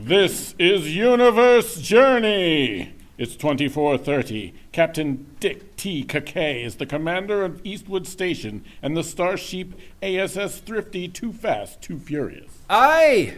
This is Universe Journey. It's 2430. Captain Dick T. Kahkay is the commander of Eastwood Station and the starship ASS Thrifty Too Fast, Too Furious. I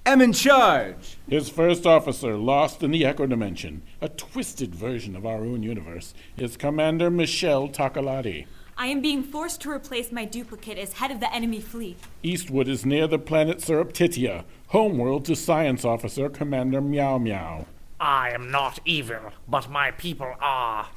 am in charge. His first officer, lost in the Echo Dimension, a twisted version of our own universe, is Commander Michelle Tokaladie. I am being forced to replace my duplicate as head of the enemy fleet. Eastwood is near the planet Surreptitia, homeworld to Science Officer Commander Meow Meow. I am not evil, but my people are.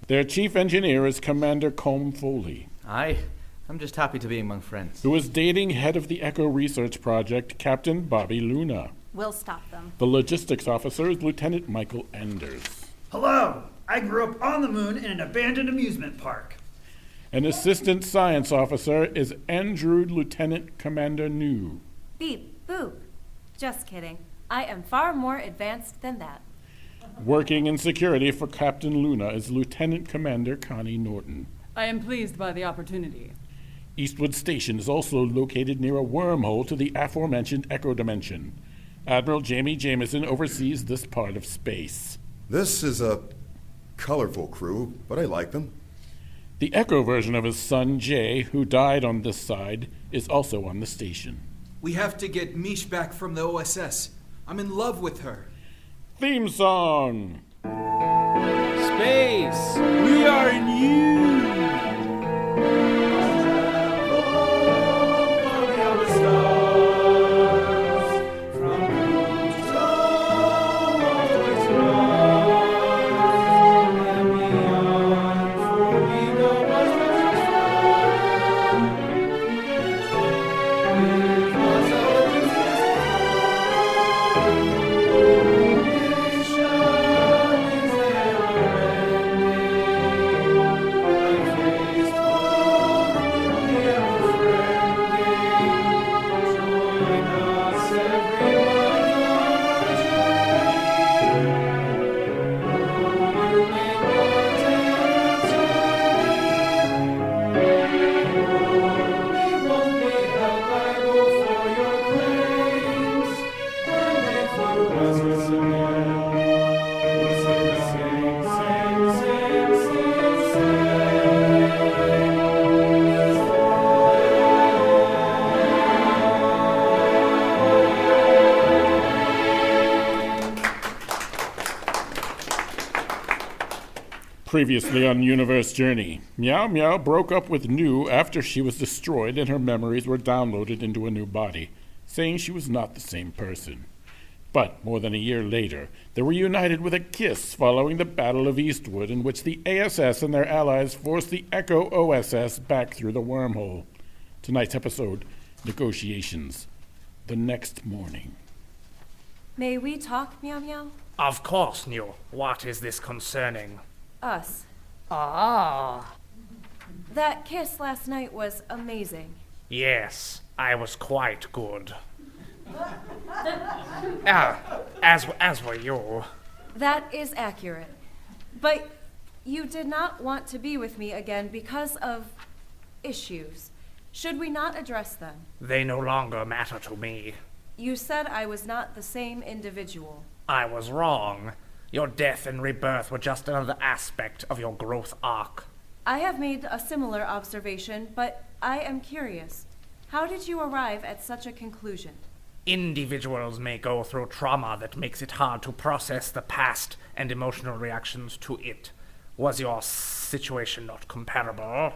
Their chief engineer is Commander Combe Foley. I'm just happy to be among friends. Who is dating head of the Echo Research Project, Captain Bobbi Luna. We'll stop them. The logistics officer is Lieutenant Michael Enders. Hello, I grew up on the moon in an abandoned amusement park. An assistant science officer is Andrew Lieutenant Commander New. Beep, boop. Just kidding. I am far more advanced than that. Working in security for Captain Luna is Lieutenant Commander Connie Norton. I am pleased by the opportunity. Eastwood Station is also located near a wormhole to the aforementioned Echo Dimension. Admiral Jamieson oversees this part of space. This is a colorful crew, but I like them. The Echo version of his son, Jay, who died on this side, is also on the station. We have to get Mish back from the OSS. I'm in love with her. Theme song! Space! We are in you! Previously on Universe Journey, Meow Meow broke up with New after she was destroyed and her memories were downloaded into a new body, saying she was not the same person. But more than a year later, they were united with a kiss following the Battle of Eastwood, in which the ASS and their allies forced the Echo OSS back through the wormhole. Tonight's episode, Negotiations. The next morning. May we talk, Meow Meow? Of course, Neu. What is this concerning? Us. Ah. That kiss last night was amazing. Yes, I was quite good. As were you. That is accurate. But you did not want to be with me again because of issues. Should we not address them? They no longer matter to me. You said I was not the same individual. I was wrong. Your death and rebirth were just another aspect of your growth arc. I have made a similar observation, but I am curious. How did you arrive at such a conclusion? Individuals may go through trauma that makes it hard to process the past and emotional reactions to it. Was your situation not comparable?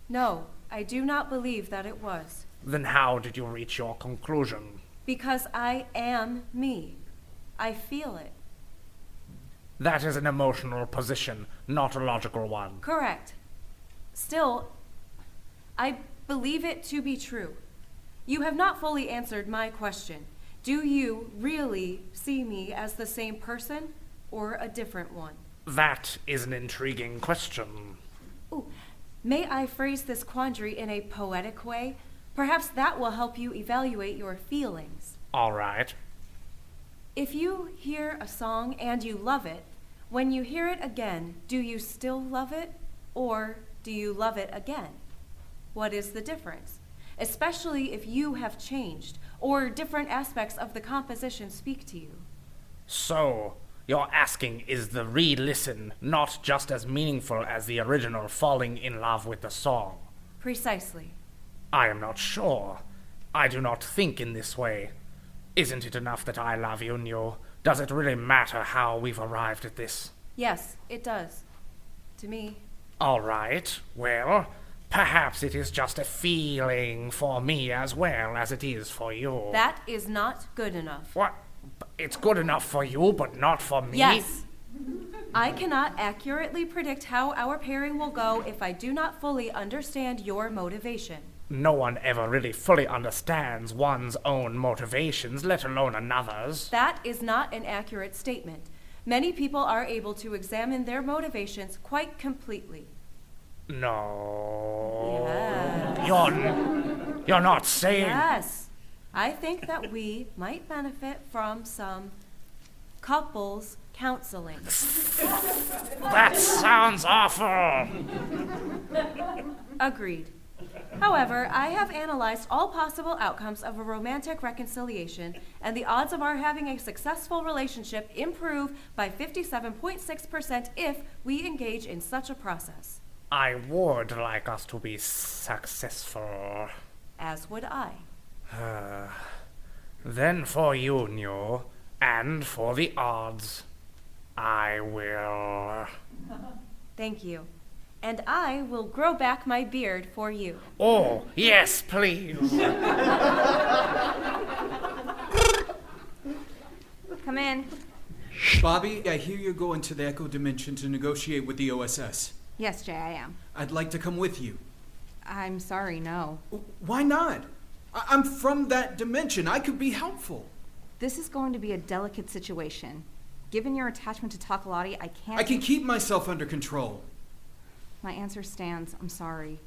No, I do not believe that it was. Then how did you reach your conclusion? Because I am me. I feel it. That is an emotional position, not a logical one. Correct. Still, I believe it to be true. You have not fully answered my question. Do you really see me as the same person or a different one? That is an intriguing question. Ooh, may I phrase this quandary in a poetic way? Perhaps that will help you evaluate your feelings. All right. If you hear a song and you love it, when you hear it again, do you still love it, or do you love it again? What is the difference? Especially if you have changed, or different aspects of the composition speak to you? So, you're asking, is the re-listen not just as meaningful as the original falling in love with the song? Precisely. I am not sure. I do not think in this way. Isn't it enough that I love you, Neu? Does it really matter how we've arrived at this? Yes, it does. To me. All right, well, perhaps it is just a feeling for me as well as it is for you. That is not good enough. What? It's good enough for you, but not for me? Yes. I cannot accurately predict how our pairing will go if I do not fully understand your motivation. No one ever really fully understands one's own motivations, let alone another's. That is not an accurate statement. Many people are able to examine their motivations quite completely. No. Yes. You're not saying... Yes. I think that we might benefit from some couples counseling. That sounds awful. Agreed. However, I have analyzed all possible outcomes of a romantic reconciliation, and the odds of our having a successful relationship improve by 57.6% if we engage in such a process. I would like us to be successful. As would I. Then for you, Neu, and for the odds, I will... Thank you. And I will grow back my beard for you. Oh, yes, please. Come in. Bobbi, I hear you're going to the Echo Dimension to negotiate with the OSS. Yes, Jay, I am. I'd like to come with you. I'm sorry, no. Why not? I'm from that dimension. I could be helpful. This is going to be a delicate situation. Given your attachment to Tokaladie, I can't... I can keep myself under control. My answer stands. I'm sorry.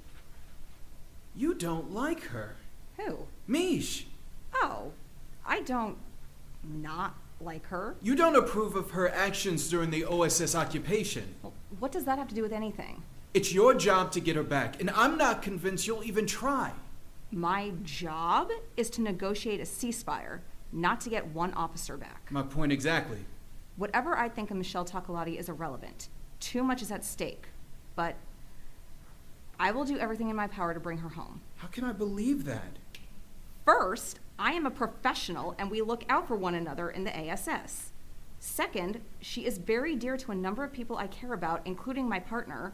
You don't like her. Who? Mish. Oh, I don't not like her. You don't approve of her actions during the OSS occupation. Well, what does that have to do with anything? It's your job to get her back, and I'm not convinced you'll even try. My job is to negotiate a ceasefire, not to get one officer back. My point exactly. Whatever I think of Michelle Tokaladie is irrelevant. Too much is at stake. But I will do everything in my power to bring her home. How can I believe that? First, I am a professional and we look out for one another in the ASS. Second, she is very dear to a number of people I care about, including my partner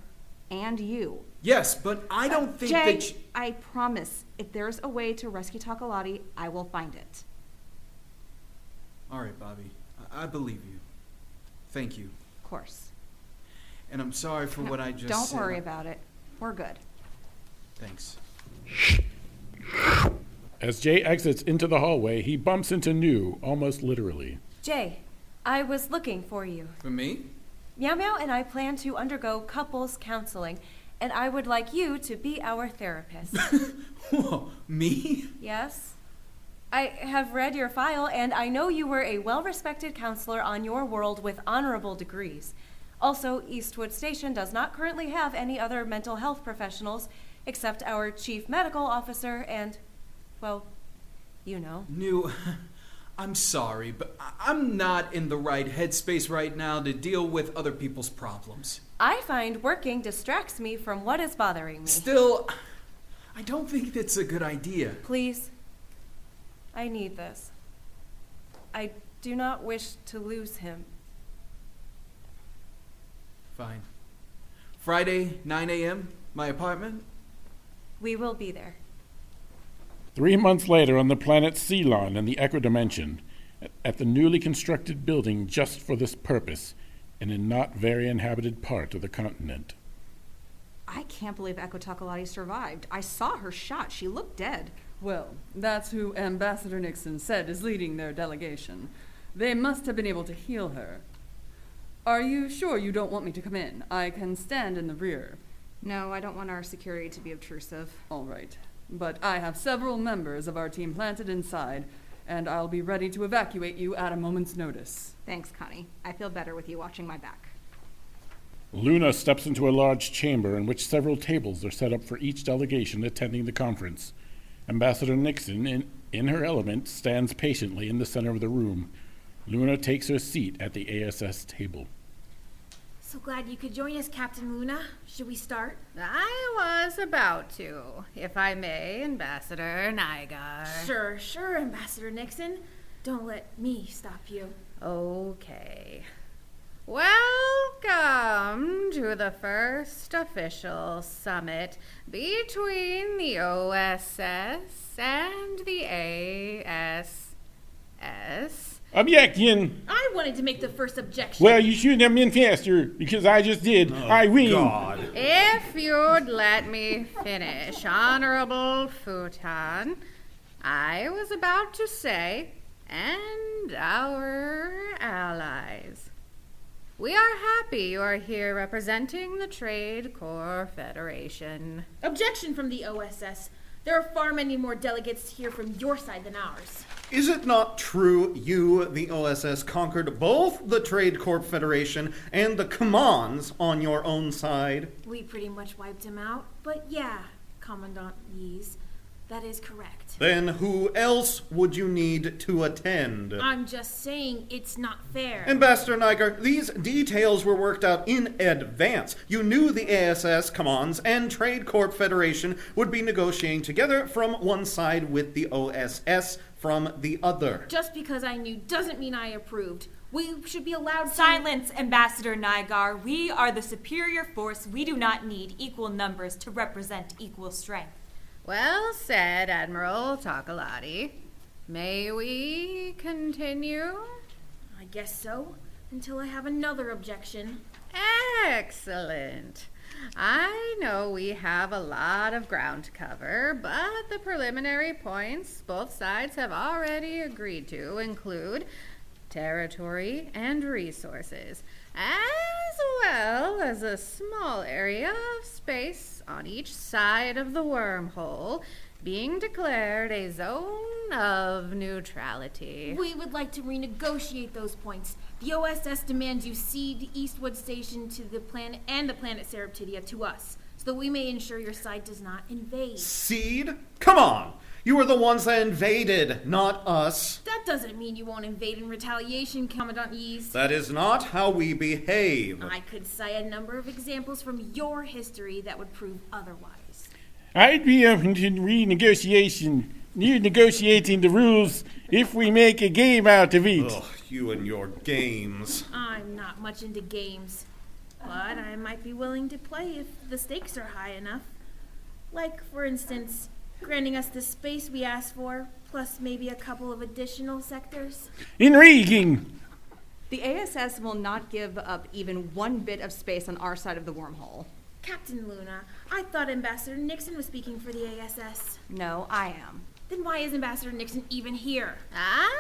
and you. Yes, but I don't think Jay, that I promise, if there's a way to rescue Tokaladie, I will find it. All right, Bobbi. I believe you. Thank you. Of course. And I'm sorry for what I just Don't said. worry about it. We're good. Thanks. As Jay exits into the hallway, he bumps into Neu, almost literally. Jay, I was looking for you. For me? Meow Meow and I plan to undergo couples counseling, and I would like you to be our therapist. Whoa, me? Yes? I have read your file, and I know you were a well-respected counselor on your world with honorable degrees. Also, Eastwood Station does not currently have any other mental health professionals except our chief medical officer and, well, you know. Neu, I'm sorry, but I'm not in the right headspace right now to deal with other people's problems. I find working distracts me from what is bothering me. Still, I don't think that's a good idea. Please, I need this. I do not wish to lose him. Fine. Friday, 9 a.m., my apartment? We will be there. 3 months later, on the planet Ceylon in the Echo Dimension, at the newly constructed building just for this purpose, in a not very inhabited part of the continent. I can't believe Echo Tokaladie survived. I saw her shot. She looked dead. Well, that's who Ambassador Nixon said is leading their delegation. They must have been able to heal her. Are you sure you don't want me to come in? I can stand in the rear. No, I don't want our security to be obtrusive. All right. But I have several members of our team planted inside, and I'll be ready to evacuate you at a moment's notice. Thanks, Connie. I feel better with you watching my back. Luna steps into a large chamber in which several tables are set up for each delegation attending the conference. Ambassador Nixon in her element, stands patiently in the center of the room. Luna takes her seat at the ASS table. So glad you could join us, Captain Luna. Should we start? I was about to, if I may, Ambassador Nygar. Sure, Ambassador Nixon. Don't let me stop you. Okay. Welcome to the first official summit between the OSS and the ASS. Objection! I wanted to make the first objection. Well, you shouldn't have been faster, because I just did. I win. God. If you'd let me finish, Honorable Futan, I was about to say, and our allies. We are happy you are here representing the Trade Corps Federation. Objection from the OSS. There are far many more delegates here from your side than ours. Is it not true you, the OSS, conquered both the Trade Corps Federation and the Commands on your own side? We pretty much wiped him out, but yeah, Commandant Yeez, that is correct. Then who else would you need to attend? I'm just saying it's not fair. Ambassador Nygar, these details were worked out in advance. You knew the ASS, Commands, and Trade Corp Federation would be negotiating together from one side with the OSS from the other. Just because I knew doesn't mean I approved. We should be allowed to... Silence, Ambassador Nygar. We are the superior force. We do not need equal numbers to represent equal strength. Well said, Admiral Tokaladie. May we continue? I guess so, until I have another objection. Excellent. I know we have a lot of ground to cover, but the preliminary points both sides have already agreed to include territory and resources, as well as a small area of space on each side of the wormhole being declared a zone of neutrality. We would like to renegotiate those points. The OSS demands you cede Eastwood Station to the planet and the planet Seraptidia to us, so that we may ensure your side does not invade. Cede? Come on! You were the ones that invaded, not us. That doesn't mean you won't invade in retaliation, Commandant Yeez. That is not how we behave. I could cite a number of examples from your history that would prove otherwise. I'd be open to renegotiating the rules if we make a game out of it. Ugh, you and your games. I'm not much into games, but I might be willing to play if the stakes are high enough. Like, for instance, granting us the space we asked for, plus maybe a couple of additional sectors. Intriguing! The ASS will not give up even one bit of space on our side of the wormhole. Captain Luna, I thought Ambassador Nixon was speaking for the ASS. No, I am. Then why is Ambassador Nixon even here? I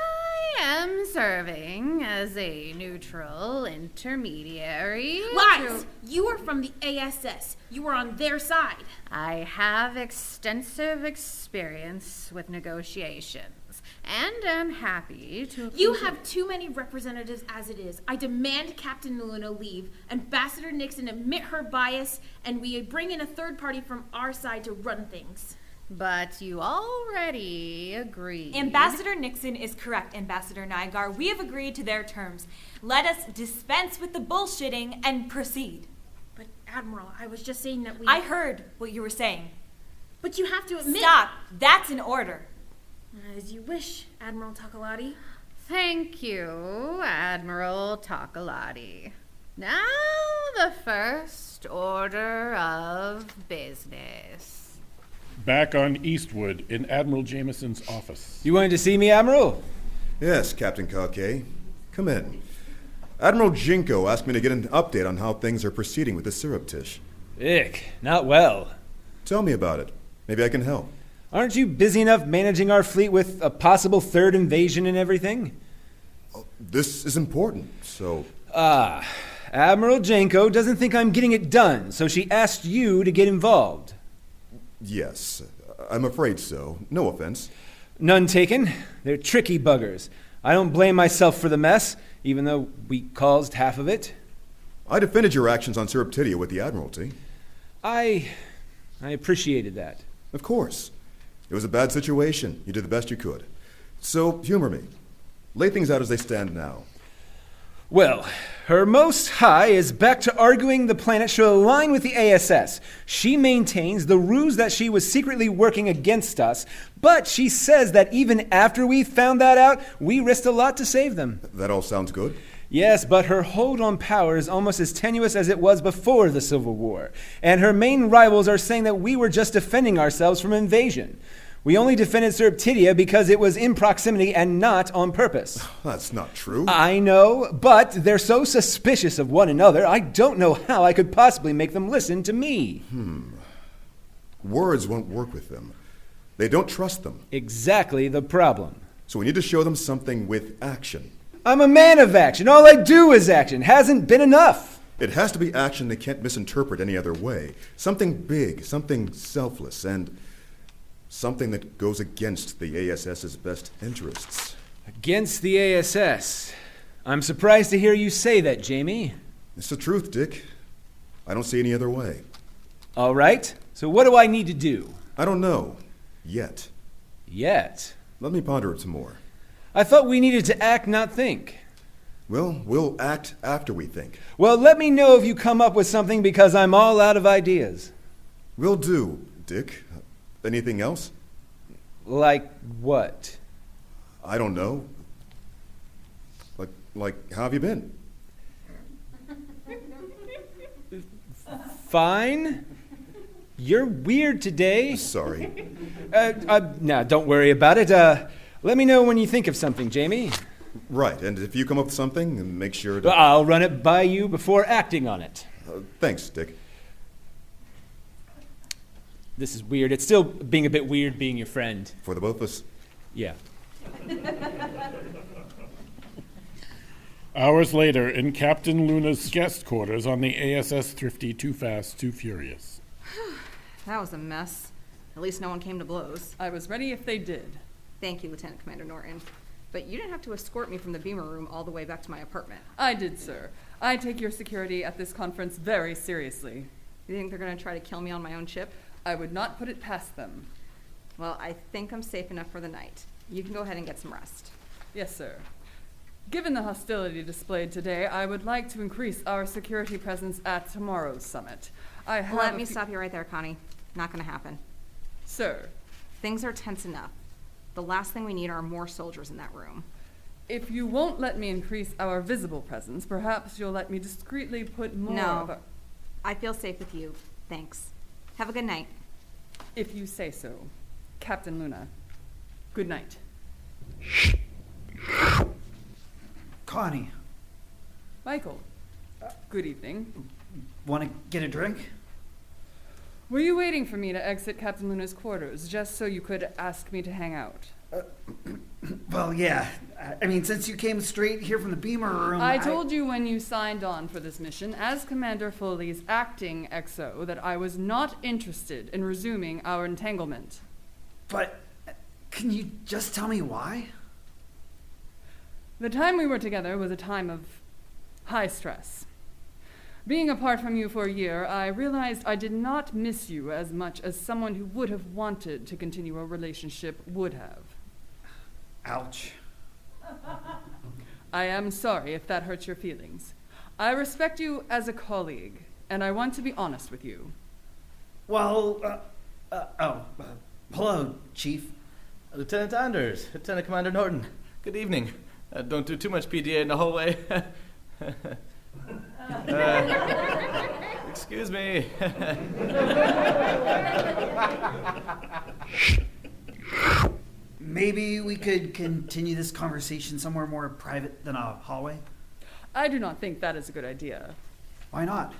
am serving as a neutral intermediary. Lies! You are from the ASS. You were on their side. I have extensive experience with negotiations, and am happy to... You have too many representatives as it is. I demand Captain Luna leave, Ambassador Nixon admit her bias, and we bring in a third party from our side to run things. But you already agreed. Ambassador Nixon is correct, Ambassador Nygar. We have agreed to their terms. Let us dispense with the bullshitting and proceed. But, Admiral, I was just saying that we... I heard what you were saying. But you have to admit... Stop. That's an order. As you wish, Admiral Tokaladie. Thank you, Admiral Tokaladie. Now the first order of business. Back on Eastwood in Admiral Jamieson's office. You wanted to see me, Admiral? Yes, Captain Kahkay. Come in. Admiral Jinko asked me to get an update on how things are proceeding with the surreptish. Ick, not well. Tell me about it. Maybe I can help. Aren't you busy enough managing our fleet with a possible third invasion and everything? Oh, this is important, so... Admiral Jinko doesn't think I'm getting it done, so she asked you to get involved. Yes, I'm afraid so. No offense. None taken. They're tricky buggers. I don't blame myself for the mess, even though we caused half of it. I defended your actions on Seraptidia with the Admiralty. I appreciated that. Of course. It was a bad situation. You did the best you could. So, humor me. Lay things out as they stand now. Well, Her Most High is back to arguing the planet should align with the ASS. She maintains the ruse that she was secretly working against us, but she says that even after we found that out, we risked a lot to save them. That all sounds good. Yes, but her hold on power is almost as tenuous as it was before the Civil War, and her main rivals are saying that we were just defending ourselves from invasion. We only defended Surreptitia because it was in proximity and not on purpose. That's not true. I know, but they're so suspicious of one another, I don't know how I could possibly make them listen to me. Words won't work with them. They don't trust them. Exactly the problem. So we need to show them something with action. I'm a man of action. All I do is action. Hasn't been enough. It has to be action they can't misinterpret any other way. Something big, something selfless, and something that goes against the ASS's best interests. Against the ASS? I'm surprised to hear you say that, Jamie. It's the truth, Dick. I don't see any other way. All right. So what do I need to do? I don't know. Yet. Yet? Let me ponder it some more. I thought we needed to act, not think. Well, we'll act after we think. Well, let me know if you come up with something because I'm all out of ideas. Will do, Dick. Anything else? Like what? I don't know. Like how have you been? Fine. You're weird today. Sorry. No, don't worry about it. Let me know when you think of something, Jamie. Right, and if you come up with something, make sure to... I'll run it by you before acting on it. Thanks, Dick. This is weird. It's still being a bit weird being your friend. For the both of us? Yeah. Hours later, in Captain Luna's guest quarters on the ASS Thrifty Too Fast, Too Furious. That was a mess. At least no one came to blows. I was ready if they did. Thank you, Lieutenant Commander Norton. But you didn't have to escort me from the beamer room all the way back to my apartment. I did, sir. I take your security at this conference very seriously. You think they're going to try to kill me on my own ship? I would not put it past them. Well, I think I'm safe enough for the night. You can go ahead and get some rest. Yes, sir. Given the hostility displayed today, I would like to increase our security presence at tomorrow's summit. Let me stop you right there, Connie. Not going to happen. Sir. Things are tense enough. The last thing we need are more soldiers in that room. If you won't let me increase our visible presence, perhaps you'll let me discreetly put more of No. I feel safe with you. Thanks. Have a good night. If you say so. Captain Luna. Good night. Connie, Michael. Good evening. want to get a drink? Were you waiting for me to exit Captain Luna's quarters, just so you could ask me to hang out? Well, yeah. I mean, since you came straight here from the beamer room... I told you when you signed on for this mission, as Commander Foley's acting XO, that I was not interested in resuming our entanglement. But can you just tell me why? The time we were together was a time of high stress. Being apart from you for a year, I realized I did not miss you as much as someone who would have wanted to continue a relationship would have. Ouch. I am sorry if that hurts your feelings. I respect you as a colleague, and I want to be honest with you. Well, hello, Chief. Lieutenant Anders, Lieutenant Commander Norton. Good evening. Don't do too much PDA in the hallway. Excuse me. Maybe we could continue this conversation somewhere more private than a hallway? I do not think that is a good idea. Why not?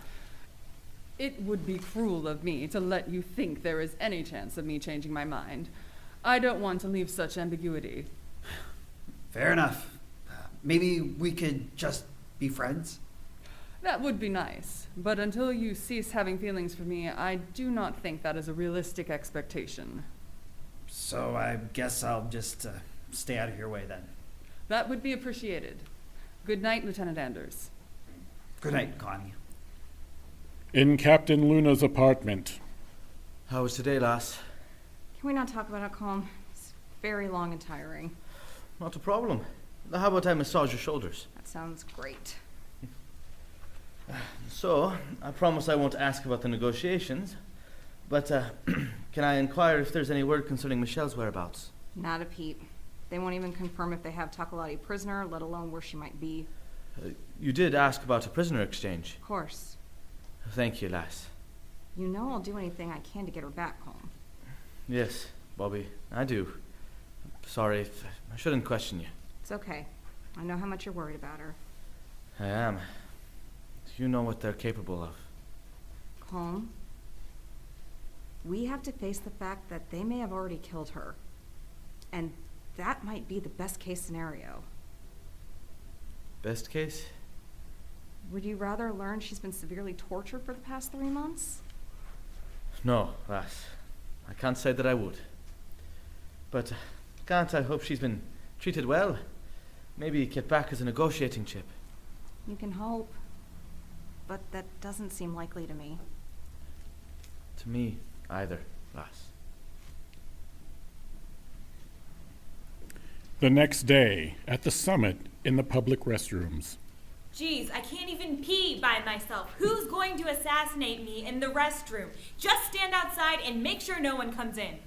It would be cruel of me to let you think there is any chance of me changing my mind. I don't want to leave such ambiguity. Fair enough. Maybe we could just be friends? That would be nice, but until you cease having feelings for me, I do not think that is a realistic expectation. So I guess I'll just stay out of your way then. That would be appreciated. Good night, Lieutenant Anders. Good night, Connie. In Captain Luna's apartment. How was today, lass? Can we not talk about it, Calm? It's very long and tiring. Not a problem. How about I massage your shoulders? That sounds great. So, I promise I won't ask about the negotiations, but can I inquire if there's any word concerning Michelle's whereabouts? Not a peep. They won't even confirm if they have Tokaladie prisoner, let alone where she might be. You did ask about a prisoner exchange. Of course. Thank you, lass. You know I'll do anything I can to get her back home. Yes, Bobbi, I do. Sorry, I shouldn't question you. It's okay. I know how much you're worried about her. I am. You know what they're capable of. Calm. We have to face the fact that they may have already killed her. And that might be the best case scenario. Best case? Would you rather learn she's been severely tortured for the past 3 months? No, lass. I can't say that I would. But can't I hope she's been treated well? Maybe get back as a negotiating chip. You can hope. But that doesn't seem likely to me. To me, either, lass. The next day, at the summit, in the public restrooms. Geez, I can't even pee by myself. Who's going to assassinate me in the restroom? Just stand outside and make sure no one comes in.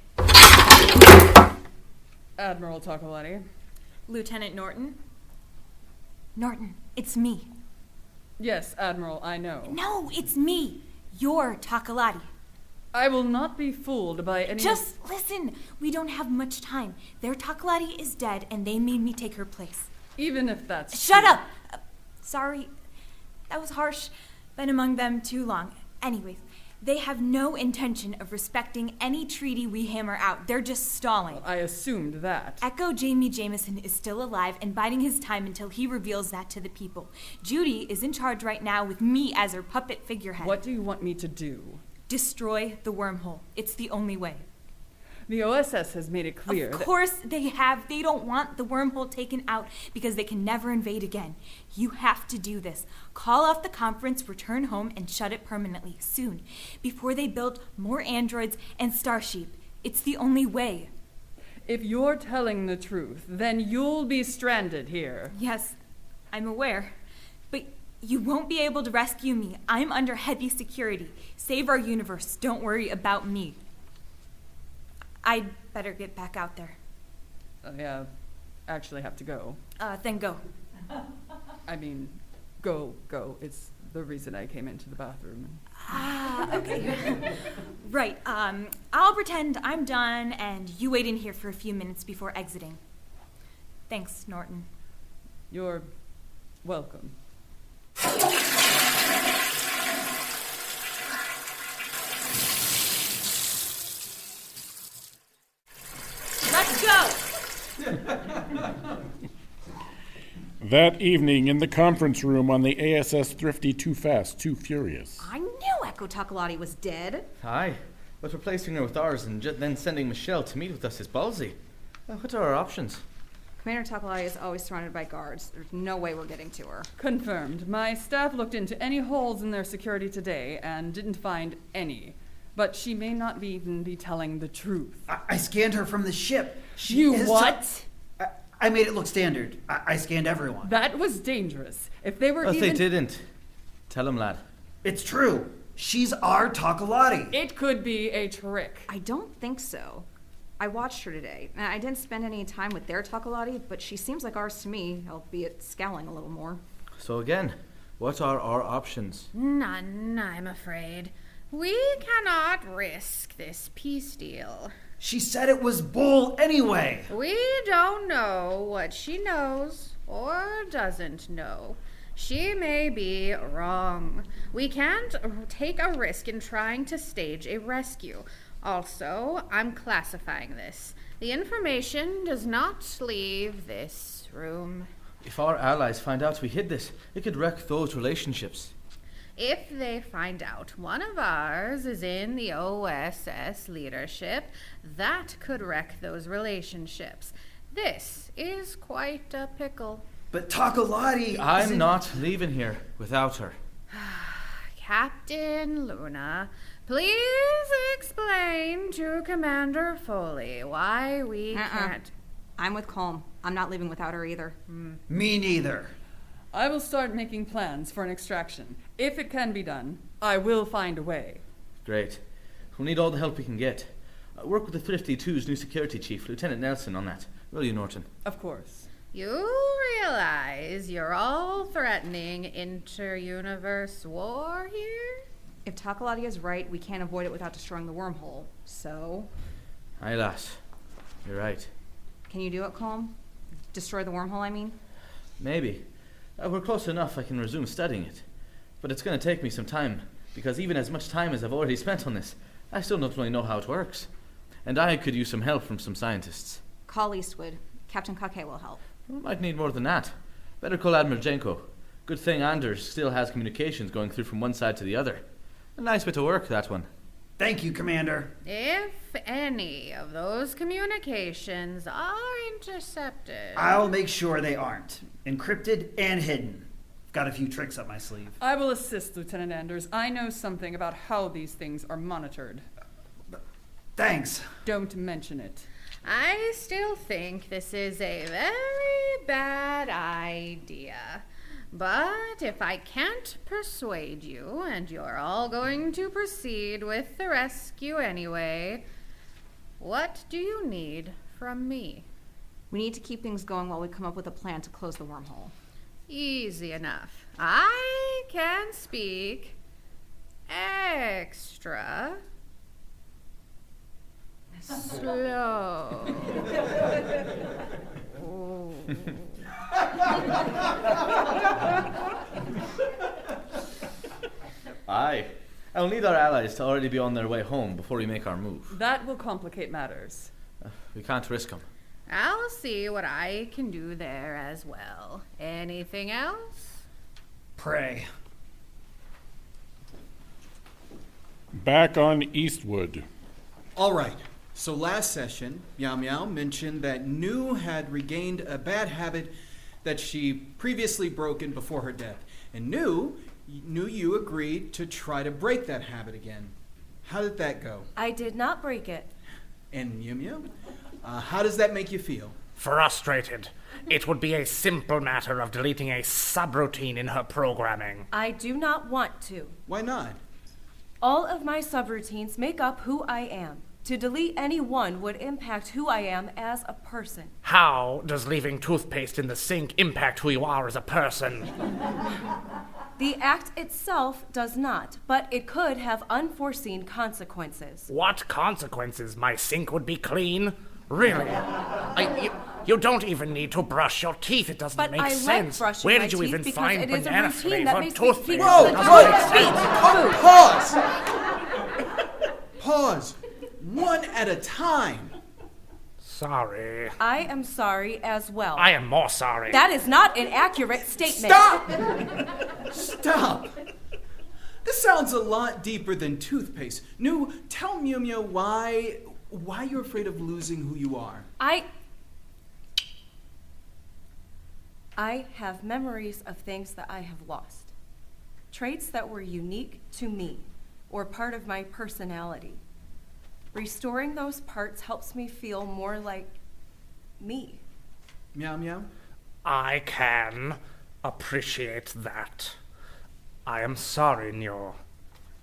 Admiral Tokaladie. Lieutenant Norton. Norton, it's me. Yes, Admiral, I know. No, it's me. You're Tokaladie. I will not be fooled by any... Just listen. We don't have much time. Their Tokaladie is dead, and they made me take her place. Even if that's... Shut up! Sorry. That was harsh. Been among them too long. Anyways, they have no intention of respecting any treaty we hammer out. They're just stalling. Well, I assumed that. Echo Jamieson is still alive and biding his time until he reveals that to the people. Judy is in charge right now with me as her puppet figurehead. What do you want me to do? Destroy the wormhole. It's the only way. The OSS has made it clear Of course they have. They don't want the wormhole taken out because they can never invade again. You have to do this. Call off the conference, return home, and shut it permanently, soon, before they build more androids and Starsheep. It's the only way. If you're telling the truth, then you'll be stranded here. Yes, I'm aware. But you won't be able to rescue me. I'm under heavy security. Save our universe. Don't worry about me. I'd better get back out there. I actually have to go. Then go. I mean, go. It's the reason I came into the bathroom. Okay. Right, I'll pretend I'm done and you wait in here for a few minutes before exiting. Thanks, Norton. You're welcome. Let's go! That evening, in the conference room on the ASS Thrifty Too Fast, Too Furious. I knew Echo Tokaladie was dead. Aye, but replacing her with ours and then sending Michelle to meet with us is ballsy. What are our options? Commander Tokaladie is always surrounded by guards. There's no way we're getting to her. Confirmed. My staff looked into any holes in their security today and didn't find any. But she may not even be telling the truth. I scanned her from the ship. You what? I made it look standard. I scanned everyone. That was dangerous. If they were If they didn't, tell him, lad. It's true. She's our Tokaladie. It could be a trick. I don't think so. I watched her today. I didn't spend any time with their Tokaladie, but she seems like ours to me, albeit scowling a little more. So again, what are our options? None, I'm afraid. We cannot risk this peace deal. She said it was bull anyway. We don't know what she knows or doesn't know. She may be wrong. We can't take a risk in trying to stage a rescue. Also, I'm classifying this. The information does not leave this room. If our allies find out we hid this, it could wreck those relationships. If they find out one of ours is in the OSS leadership, that could wreck those relationships. This is quite a pickle. But Tokaladie... I'm not leaving here without her. Captain Luna, Please explain to Commander Foley why we can't... I'm with Colm. I'm not leaving without her either. Me neither. I will start making plans for an extraction. If it can be done, I will find a way. Great. We'll need all the help we can get. Work with the 52's new security chief, Lieutenant Nelson, on that. Will you, Norton? Of course. You realize you're all threatening inter-universe war here? If Tokaladie is right, we can't avoid it without destroying the wormhole. So... Aye, lass. You're right. Can you do it, Colm? Destroy the wormhole, I mean? Maybe. We're close enough I can resume studying it. But it's going to take me some time, because even as much time as I've already spent on this, I still don't really know how it works. And I could use some help from some scientists. Call Eastwood. Captain Kahkay will help. We might need more than that. Better call Admiral Jenko. Good thing Anders still has communications going through from one side to the other. A nice bit of work, that one. Thank you, Commander. If any of those communications are intercepted... I'll make sure they aren't. Encrypted and hidden. Got a few tricks up my sleeve. I will assist, Lieutenant Anders. I know something about how these things are monitored. Thanks. Don't mention it. I still think this is a very bad idea. But if I can't persuade you, and you're all going to proceed with the rescue anyway, what do you need from me? We need to keep things going while we come up with a plan to close the wormhole. Easy enough. I can speak extra slow. Oh. Aye. I'll need our allies to already be on their way home before we make our move. That will complicate matters. We can't risk them. I'll see what I can do there as well. Anything else? Pray. Back on Eastwood. All right. So last session, Meow Meow mentioned that Neu had regained a bad habit that she previously broken before her death. And Neu, you agreed to try to break that habit again. How did that go? I did not break it. And Meow Meow, how does that make you feel? Frustrated. It would be a simple matter of deleting a subroutine in her programming. I do not want to. Why not? All of my subroutines make up who I am. To delete any one would impact who I am as a person. How does leaving toothpaste in the sink impact who you are as a person? The act itself does not, but it could have unforeseen consequences. What consequences? My sink would be clean? Really? You don't even need to brush your teeth. It doesn't make sense. Like Where did you even find banana flavor toothpaste? Whoa! Pause! Pause! One at a time. Sorry. I am sorry as well. I am more sorry. That is not an accurate statement. Stop! Stop! This sounds a lot deeper than toothpaste. Neu, tell Meow Meow why you're afraid of losing who you are. I have memories of things that I have lost. Traits that were unique to me or part of my personality. Restoring those parts helps me feel more like me. Meow Meow? I can appreciate that. I am sorry, Neu.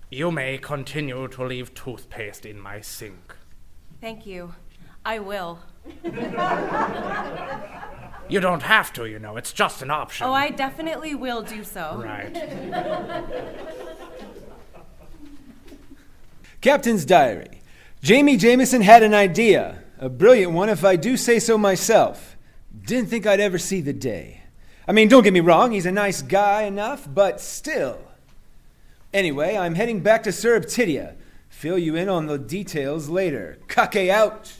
You may continue to leave toothpaste in my sink. Thank you. I will. You don't have to, you know. It's just an option. Oh, I definitely will do so. Right. Captain's Diary. Jamieson had an idea. A brilliant one, if I do say so myself. Didn't think I'd ever see the day. I mean, don't get me wrong, he's a nice guy enough, but still. Anyway, I'm heading back to Surreptidia. Fill you in on the details later. Kahkay out!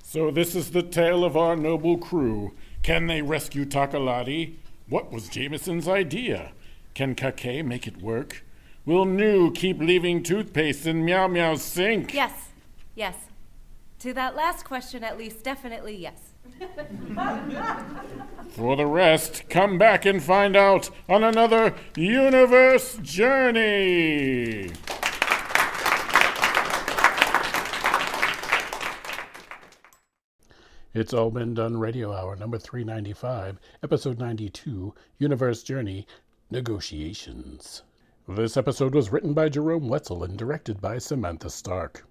So this is the tale of our noble crew. Can they rescue Tokaladie? What was Jamieson's idea? Can Kahkay make it work? Will Neu keep leaving toothpaste in Meow Meow's sink? Yes. To that last question, at least, definitely yes. For the rest, come back and find out on another Universe Journey. It's All Been Done Radio Hour, number 395, episode 92, Universe Journey, Negotiations. This episode was written by Jerome Wetzel and directed by Samantha Stark.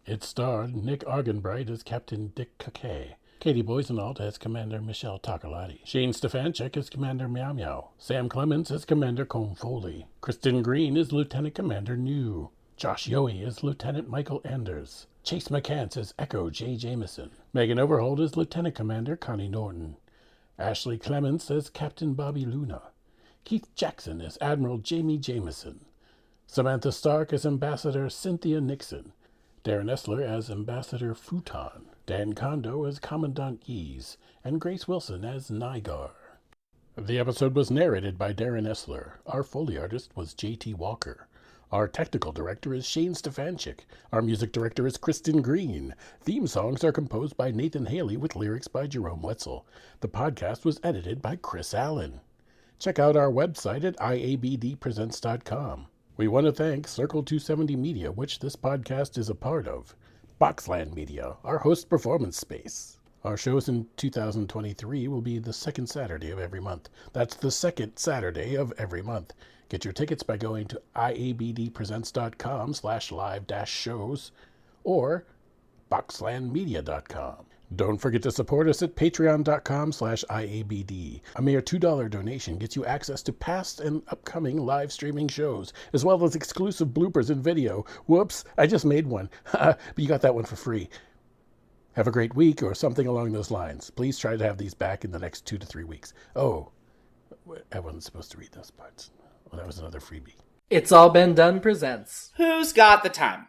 It starred Nick Arganbright as Captain Dick Kahkay, Katie Boissoneault as Commander Michelle Tokaladie, Shane Stefanchik as Commander Meow Meow, Sam Clements as Commander Combe Foley, Kristin Green as Lieutenant Commander Neu, Josh Yohe as Lieutenant Michael Anders, Chase McCants as Echo J. Jamieson, Megan Overholt as Lieutenant Commander Connie Norton, Ashley Clements as Captain Bobbi Luna, Keith Jackson as Admiral Jamie Jamieson, Samantha Stark as Ambassador Cynthia Nixon, Darren Esler as Ambassador Futan, Dan Condo as Commandant Yeez, and Grace Wilson as Nygar. The episode was narrated by Darren Esler. Our Foley artist was J.T. Walker. Our technical director is Shane Stefanchik. Our music director is Kristin Green. Theme songs are composed by Nathan Haley with lyrics by Jerome Wetzel. The podcast was edited by Chris Allen. Check out our website at iabdpresents.com. We want to thank Circle 270 Media, which this podcast is a part of. Boxland Media, our host performance space. Our shows in 2023 will be the second Saturday of every month. That's the second Saturday of every month. Get your tickets by going to iabdpresents.com/live-shows or boxlandmedia.com. Don't forget to support us at patreon.com/IABD. A mere $2 donation gets you access to past and upcoming live streaming shows, as well as exclusive bloopers and video. Whoops, I just made one. But you got that one for free. Have a great week or something along those lines. Please try to have these back in the next 2 to 3 weeks. Oh, I wasn't supposed to read those parts. Well, that was another freebie. It's All Been Done presents Who's Got the Time?